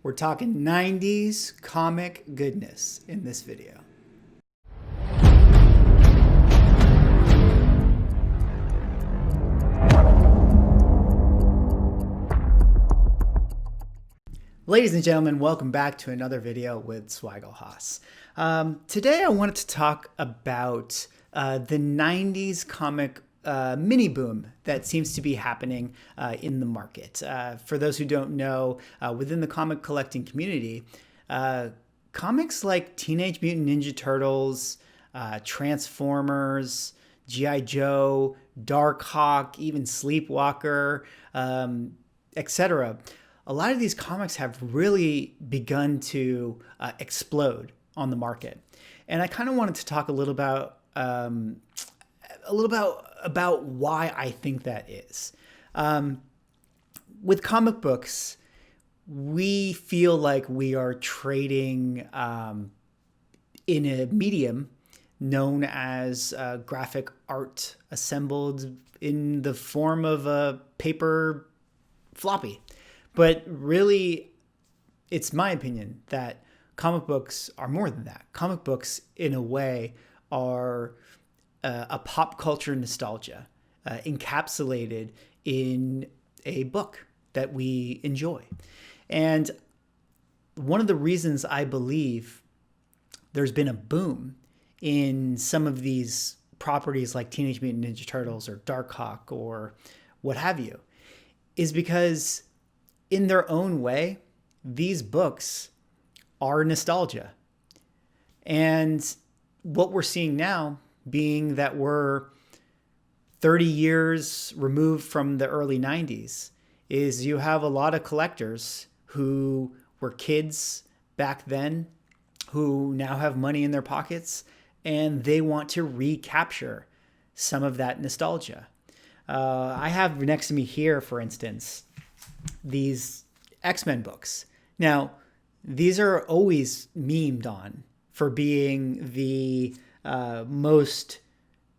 We're talking 90s comic goodness in this video. Ladies and gentlemen, welcome back to another video with Swaggle Haas. Today I wanted to talk about the 90s comic mini boom that seems to be happening in the market. For those who don't know, within the comic collecting community, comics like Teenage Mutant Ninja Turtles, Transformers, G.I. Joe, Darkhawk, even Sleepwalker, etc. A lot of these comics have really begun to explode on the market. And I kind of wanted to talk a little about why I think that is. With comic books, we feel like we are trading in a medium known as graphic art assembled in the form of a paper floppy. But really, it's my opinion that comic books are more than that. Comic books, in a way, are a pop culture nostalgia encapsulated in a book that we enjoy. And one of the reasons I believe there's been a boom in some of these properties like Teenage Mutant Ninja Turtles or Darkhawk or what have you is because in their own way, these books are nostalgia. And what we're seeing now, being that we're 30 years removed from the early 90s, is you have a lot of collectors who were kids back then, who now have money in their pockets, and they want to recapture some of that nostalgia. I have next to me here, for instance, these X-Men books. Now, these are always memed on for being the most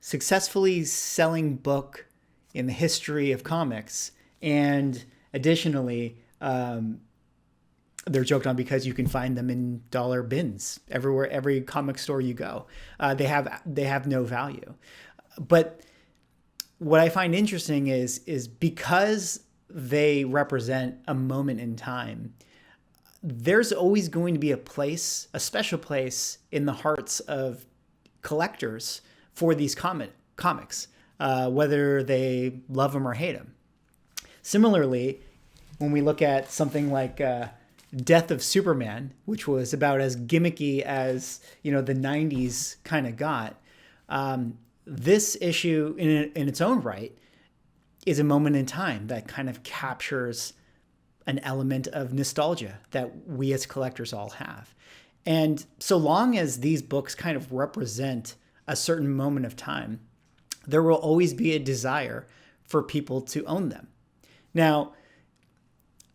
successfully selling book in the history of comics. And additionally, they're joked on because you can find them in dollar bins everywhere, every comic store you go. They have no value. But what I find interesting is because they represent a moment in time, there's always going to be a place, a special place in the hearts of collectors for these comics, whether they love them or hate them. Similarly, when we look at something like Death of Superman, which was about as gimmicky as the 90s kind of got, this issue in its own right is a moment in time that kind of captures an element of nostalgia that we as collectors all have. And so long as these books kind of represent a certain moment of time, there will always be a desire for people to own them. Now,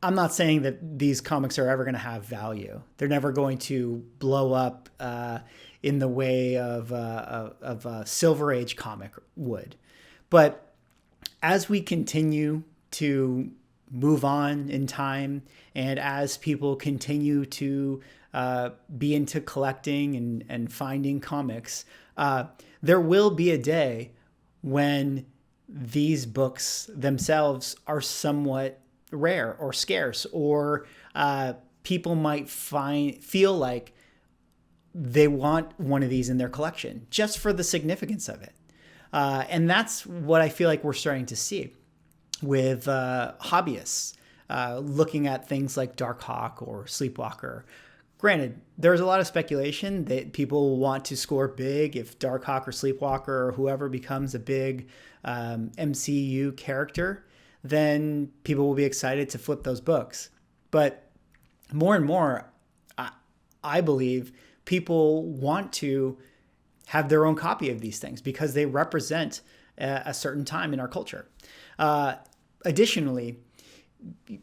I'm not saying that these comics are ever going to have value. They're never going to blow up in the way of a Silver Age comic would. But as we continue to move on in time, and as people continue to be into collecting and finding comics, there will be a day when these books themselves are somewhat rare or scarce, or people might feel like they want one of these in their collection just for the significance of it. And that's what I feel like we're starting to see with hobbyists looking at things like Darkhawk or Sleepwalker. Granted, there's a lot of speculation that people want to score big if Darkhawk or Sleepwalker or whoever becomes a big MCU character, then people will be excited to flip those books. But more and more, I believe people want to have their own copy of these things because they represent a certain time in our culture. Additionally,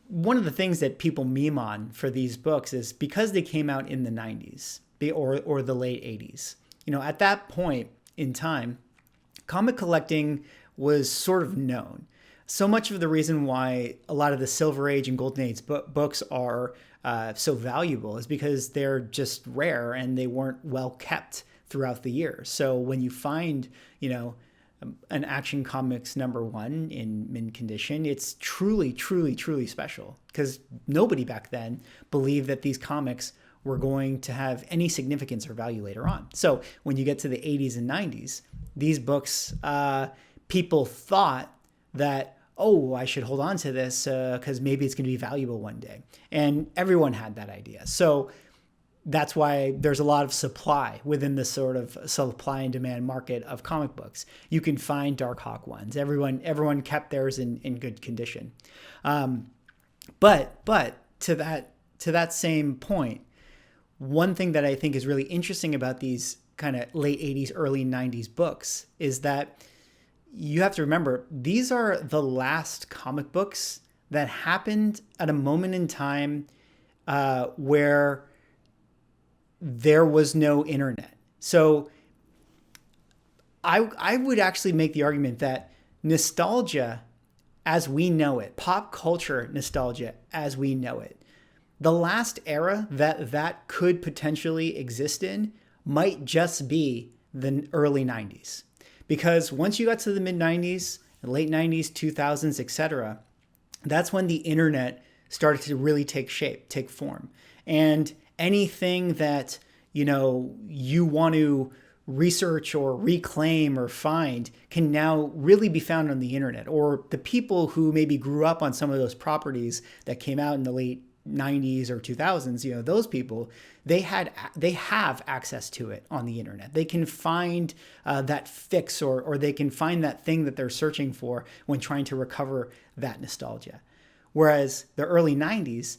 one of the things that people meme on for these books is because they came out in the 90s or the late 80s. At that point in time, comic collecting was sort of known. So much of the reason why a lot of the Silver Age and Golden Age books are so valuable is because they're just rare and they weren't well kept throughout the year. So when you find, an Action Comics #1 in mint condition, it's truly, truly, truly special, because nobody back then believed that these comics were going to have any significance or value later on. So when you get to the 80s and 90s, these books, people thought that, oh, I should hold on to this because maybe it's going to be valuable one day. And everyone had that idea. So that's why there's a lot of supply within this sort of supply and demand market of comic books. You can find Darkhawk ones. Everyone kept theirs in good condition. But to that same point, one thing that I think is really interesting about these kind of late 80s, early 90s books is that you have to remember, these are the last comic books that happened at a moment in time where there was no internet. So I would actually make the argument that nostalgia as we know it, pop culture nostalgia as we know it, the last era that could potentially exist in might just be the early 90s. Because once you got to the mid 90s, late 90s, 2000s, etc., that's when the internet started to really take shape, take form. And anything that, you want to research or reclaim or find can now really be found on the internet. Or the people who maybe grew up on some of those properties that came out in the late 90s or 2000s, those people, they have access to it on the internet. They can find that fix or they can find that thing that they're searching for when trying to recover that nostalgia. Whereas the early 90s,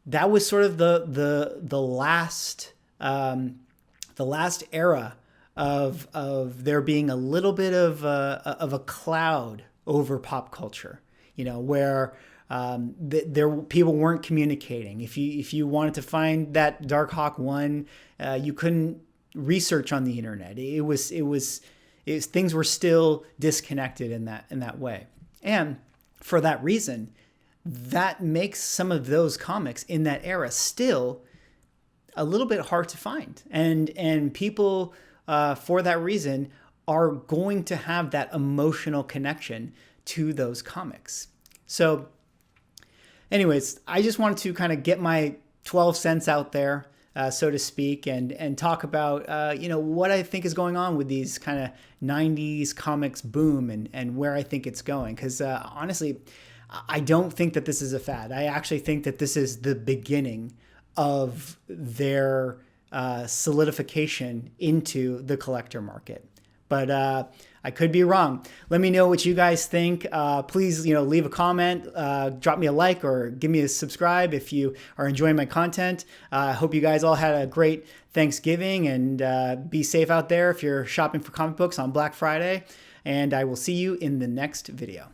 that was sort of the last era of there being a little bit of a cloud over pop culture, where people weren't communicating. If you wanted to find that Darkhawk one, you couldn't research on the internet. It was things were still disconnected in that way. And for that reason, that makes some of those comics in that era still a little bit hard to find. And people, for that reason, are going to have that emotional connection to those comics. So anyways, I just wanted to kind of get my 12 cents out there, so to speak, and talk about, what I think is going on with these kind of 90s comics boom and where I think it's going. Because honestly, I don't think that this is a fad. I actually think that this is the beginning of their solidification into the collector market. But I could be wrong. Let me know what you guys think. Please, leave a comment, drop me a like, or give me a subscribe if you are enjoying my content. I hope you guys all had a great Thanksgiving, and be safe out there if you're shopping for comic books on Black Friday. And I will see you in the next video.